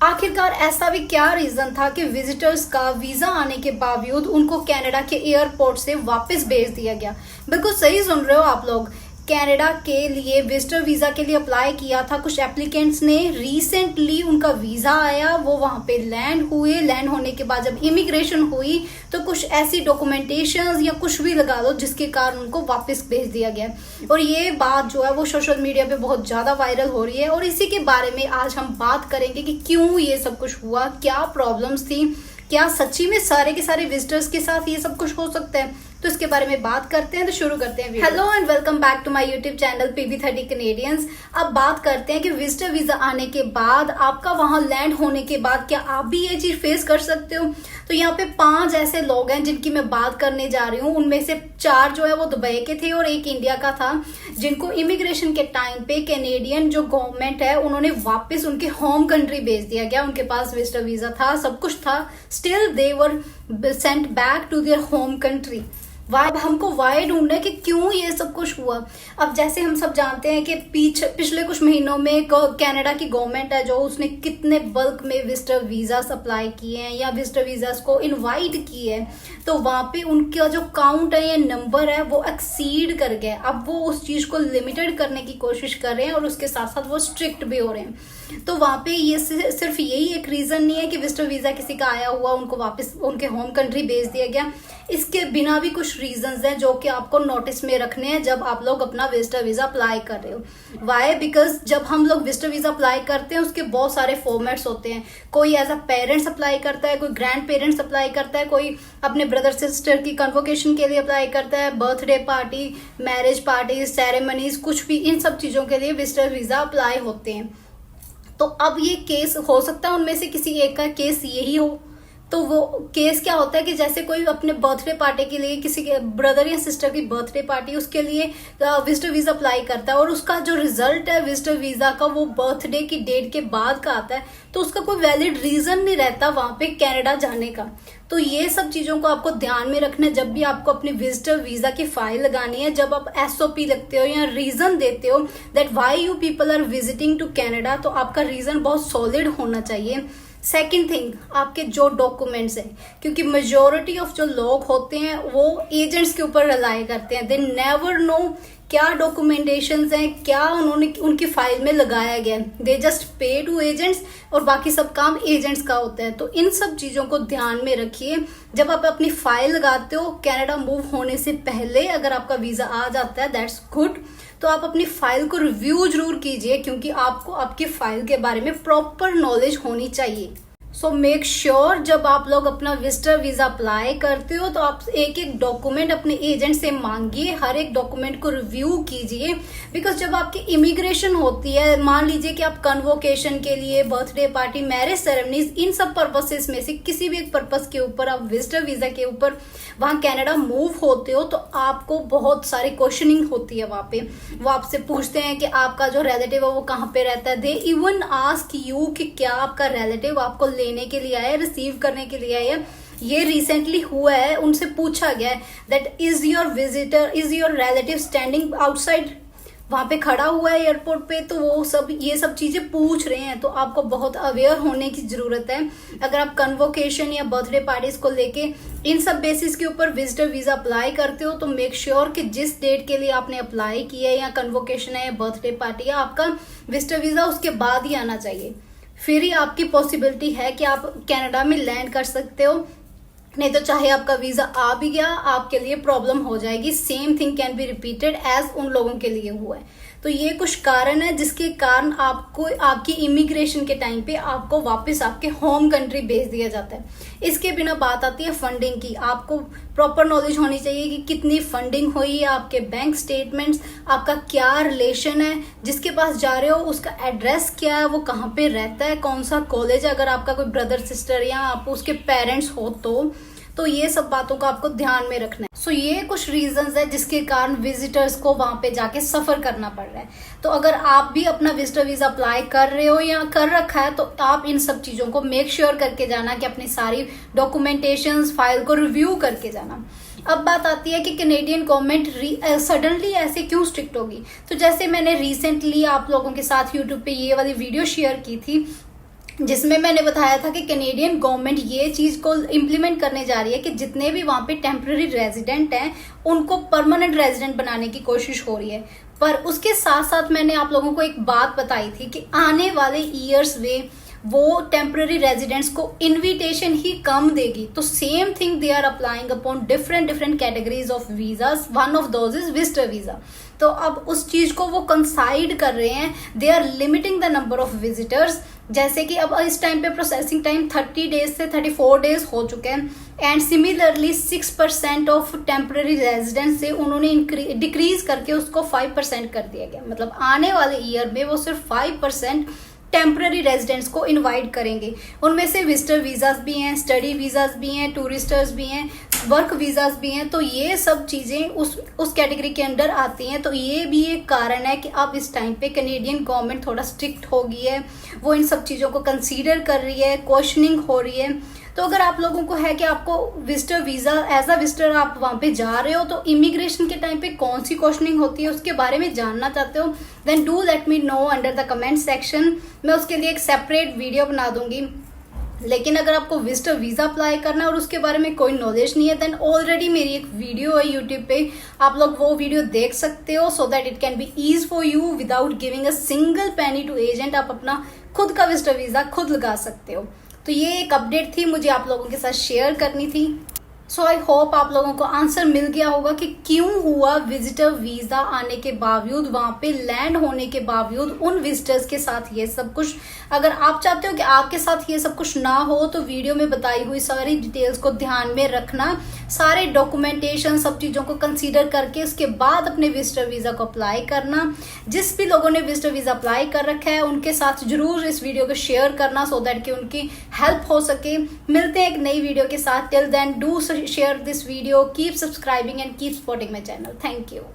आखिरकार ऐसा भी क्या रीजन था कि विजिटर्स का वीजा आने के बावजूद उनको कनाडा के एयरपोर्ट से वापस भेज दिया गया। बिल्कुल सही सुन रहे हो आप लोग। कनाडा के लिए विजिटर वीजा के लिए अप्लाई किया था कुछ एप्लीकेंट्स ने। रिसेंटली उनका वीजा आया, वो वहां पे लैंड हुए। लैंड होने के बाद जब इमिग्रेशन हुई तो कुछ ऐसी डॉक्यूमेंटेशन या कुछ भी लगा दो जिसके कारण उनको वापस भेज दिया गया। और ये बात जो है वो सोशल मीडिया पे बहुत ज्यादा वायरल हो रही है और इसी के बारे में आज हम बात करेंगे कि क्यों ये सब कुछ हुआ, क्या प्रॉब्लम्स थी, क्या सच्ची में सारे के सारे विजिटर्स के साथ ये सब कुछ हो सकता है। तो इसके बारे में बात करते हैं, तो शुरू करते हैं। Hello and welcome back to my YouTube channel PB30 Canadians. अब बात करते हैं कि विजिटर वीजा आने के बाद आपका वहां लैंड होने के बाद क्या आप भी ये चीज फेस कर सकते हो। तो यहाँ पे 5 ऐसे लोग हैं जिनकी मैं बात करने जा रही हूँ। उनमें से 4 जो है वो दुबई के थे और 1 इंडिया का था, जिनको इमिग्रेशन के टाइम पे कैनेडियन जो गवर्नमेंट है उन्होंने वापस उनके होम कंट्री भेज दिया गया। उनके पास विजिटर वीजा था, सब कुछ था, still they were sent back to their home country. हमको वाई ढूंढना है कि क्यों ये सब कुछ हुआ। अब जैसे हम सब जानते हैं कि पिछले कुछ महीनों में कनाडा की गवर्नमेंट है जो उसने कितने बल्क में विजिटर वीजा अप्लाई किए हैं या विजिटर वीजा को इनवाइट किए हैं, तो वहां पे उनका जो काउंट है या नंबर है वो एक्सीड कर गया। अब वो उस चीज को लिमिटेड करने की कोशिश कर रहे हैं और उसके साथ साथ वो स्ट्रिक्ट भी हो रहे हैं। तो वहां पे ये सिर्फ यही एक रीजन नहीं है कि विजिटर वीजा किसी का आया हुआ उनको वापस उनके होम कंट्री भेज दिया गया। इसके बिना भी कुछ रीजंस हैं जो कि आपको नोटिस में रखने हैं जब आप लोग अपना विजिटर वीजा अप्लाई कर रहे हो। वाई? बिकॉज जब हम लोग विजिटर वीजा अप्लाई करते हैं उसके बहुत सारे फॉर्मेट्स होते हैं। कोई एज अ पेरेंट्स अप्लाई करता है, कोई ग्रैंड पेरेंट्स अप्लाई करता है, कोई अपने ब्रदर सिस्टर की कन्वोकेशन के लिए अप्लाई करता है, birthday party, marriage party, ceremonies, कुछ भी इन सब चीजों के लिए विजिटर वीजा अप्लाई होते हैं। तो अब ये केस हो सकता है उनमें से किसी एक का केस यही हो। तो वो केस क्या होता है कि जैसे कोई अपने बर्थडे पार्टी के लिए किसी के ब्रदर या सिस्टर की बर्थडे पार्टी उसके लिए विजिटर वीजा अप्लाई करता है और उसका जो रिजल्ट है विजिटर वीजा का वो बर्थडे की डेट के बाद का आता है, तो उसका कोई वैलिड रीजन नहीं रहता वहां पे कनाडा जाने का। तो ये सब चीजों को आपको ध्यान में रखना है जब भी आपको अपनी विजिटर वीजा की फाइल लगानी है। जब आप SOP लगते हो या रीजन देते हो that why you people are visiting to Canada, तो आपका रीजन बहुत सॉलिड होना चाहिए। सेकेंड थिंग, आपके जो डॉक्यूमेंट्स हैं, क्योंकि मेजोरिटी ऑफ जो लोग होते हैं वो एजेंट्स के ऊपर रिलाई करते हैं। दे नेवर नो क्या डॉक्यूमेंटेशंस हैं, क्या उन्होंने उनकी फाइल में लगाया गया। They just pay to agents और बाकी सब काम एजेंट्स का होता है। तो इन सब चीजों को ध्यान में रखिए जब आप अपनी फाइल लगाते हो। कनाडा मूव होने से पहले अगर आपका वीजा आ जाता है दैट्स गुड, तो आप अपनी फाइल को रिव्यू जरूर कीजिए क्योंकि आपको आपकी फाइल के बारे में प्रॉपर नॉलेज होनी चाहिए। सो मेक श्योर जब आप लोग अपना विजिटर वीजा अप्लाई करते हो तो आप एक एक डॉक्यूमेंट अपने एजेंट से मांगिए, हर एक डॉक्यूमेंट को रिव्यू कीजिए। बिकॉज जब आपकी इमिग्रेशन होती है, मान लीजिए कि आप कन्वोकेशन के लिए, बर्थडे पार्टी, मैरिज सेरेमनीज, इन सब पर्पसेस में से किसी भी एक पर्पस के ऊपर आप विजिटर वीजा के ऊपर वहां कनाडा मूव होते हो तो आपको बहुत सारी क्वेश्चनिंग होती है वहां पे। वो आपसे पूछते हैं कि आपका जो रिलेटिव है वो कहाँ पे रहता है। दे इवन आस्क यू कि क्या आपका रिलेटिव आपको लेने के लिए आया, रिसीव करने के लिए आया। ये रिसेंटली हुआ है, उनसे पूछा गया है that is your visitor, is your relative standing outside, वहां पे खड़ा हुआ है एयरपोर्ट पे। तो वो सब ये सब चीजें पूछ रहे हैं, तो आपको बहुत अवेयर होने की जरूरत है। अगर आप कन्वोकेशन या बर्थडे पार्टीज को लेके इन सब बेसिस के ऊपर विजिटर वीजा अप्लाई करते हो तो मेक श्योर कि जिस डेट के लिए आपने अप्लाई किया है या कन्वोकेशन है या बर्थडे पार्टी है, आपका विजिटर वीजा उसके बाद ही आना चाहिए। फिर ही आपकी पॉसिबिलिटी है कि आप कनाडा में लैंड कर सकते हो, नहीं तो चाहे आपका वीजा आ भी गया आपके लिए प्रॉब्लम हो जाएगी। Same thing can be repeated as उन लोगों के लिए हुआ है। तो ये कुछ कारण है जिसके कारण आपको आपकी इमिग्रेशन के टाइम पे आपको वापस आपके होम कंट्री भेज दिया जाता है। इसके बिना बात आती है फंडिंग की। आपको प्रॉपर नॉलेज होनी चाहिए कि कितनी फंडिंग हुई है, आपके बैंक स्टेटमेंट्स, आपका क्या रिलेशन है, जिसके पास जा रहे हो उसका एड्रेस क्या है, वो कहाँ पे रहता है, कौन सा कॉलेज है, अगर आपका कोई ब्रदर सिस्टर या आप उसके पेरेंट्स हो तो ये सब बातों का आपको ध्यान में रखना है। सो ये कुछ रीजंस है जिसके कारण विजिटर्स को वहां पे जाके सफर करना पड़ रहा है। तो अगर आप भी अपना विजिटर वीजा अप्लाई कर रहे हो या कर रखा है तो आप इन सब चीजों को मेक श्योर करके जाना कि अपनी सारी डॉक्यूमेंटेशंस, फाइल को रिव्यू करके जाना। अब बात आती है कि कैनेडियन गवर्नमेंट सडनली ऐसे क्यों स्ट्रिक्ट होगी। तो जैसे मैंने रिसेंटली आप लोगों के साथ यूट्यूब पे ये वाली वीडियो शेयर की थी जिसमें मैंने बताया था कि कैनेडियन गवर्नमेंट ये चीज को इम्प्लीमेंट करने जा रही है कि जितने भी वहां पे टेम्पररी रेजिडेंट हैं उनको परमानेंट रेजिडेंट बनाने की कोशिश हो रही है। पर उसके साथ साथ मैंने आप लोगों को एक बात बताई थी कि आने वाले ईयर्स में वो टेम्पररी रेजिडेंट्स को इनविटेशन ही कम देगी। तो same thing they are applying upon different categories of visas, one of those is visitor visa. तो अब उस चीज को वो कंसाइड कर रहे हैं, they are limiting the number of visitors. जैसे कि अब इस टाइम पे प्रोसेसिंग टाइम 30 डेज से 34 डेज हो चुके हैं and similarly 6% of temporary residence से उन्होंने डिक्रीज करके उसको 5% कर दिया गया। मतलब आने वाले ईयर में वो सिर्फ 5% टेम्पररी रेजिडेंट्स को इनवाइट करेंगे। उनमें से विजिटर वीजाज भी हैं, स्टडी वीजाज भी हैं, टूरिस्टर्स भी हैं, वर्क वीजाज भी हैं। तो ये सब चीजें उस कैटेगरी के अंडर आती हैं। तो ये भी एक कारण है कि अब इस टाइम पे कैनेडियन गवर्नमेंट थोड़ा स्ट्रिक्ट हो गई है, वो इन सब चीजों को कंसीडर कर रही है, क्वेश्चनिंग हो रही है। तो अगर आप लोगों को है कि आपको visitor visa as a visitor आप वहां पे जा रहे हो तो इमिग्रेशन के टाइम पे कौन सी क्वेश्चनिंग होती है उसके बारे में जानना चाहते हो, then do let me know under the comment section. मैं उसके लिए एक सेपरेट वीडियो बना दूंगी। लेकिन अगर आपको विजिटर वीजा अप्लाई करना है और उसके बारे में कोई नॉलेज नहीं है, देन ऑलरेडी मेरी एक वीडियो है यूट्यूब पे, आप लोग वो वीडियो देख सकते हो so that it can be ease for you without giving a single penny to agent. आप अपना खुद का विजिटर वीजा खुद लगा सकते हो। तो ये एक अपडेट थी, मुझे आप लोगों के साथ शेयर करनी थी। सो आई होप आप लोगों को आंसर मिल गया होगा कि क्यों हुआ विजिटर वीजा आने के बावजूद, वहां पे लैंड होने के बावजूद उन विजिटर्स के साथ ये सब कुछ। अगर आप चाहते हो कि आपके साथ ये सब कुछ ना हो तो वीडियो में बताई हुई सारी डिटेल्स को ध्यान में रखना, सारे डॉक्यूमेंटेशन सब चीजों को कंसीडर करके उसके बाद अपने विजिटर वीजा को अप्लाई करना। जिस भी लोगों ने विजिटर वीजा अप्लाई कर रखा है उनके साथ जरूर इस वीडियो को शेयर करना सो दैट कि उनकी हेल्प हो सके। मिलते हैं एक नई वीडियो के साथ। Till then do share this video, keep subscribing and keep supporting my channel. Thank you.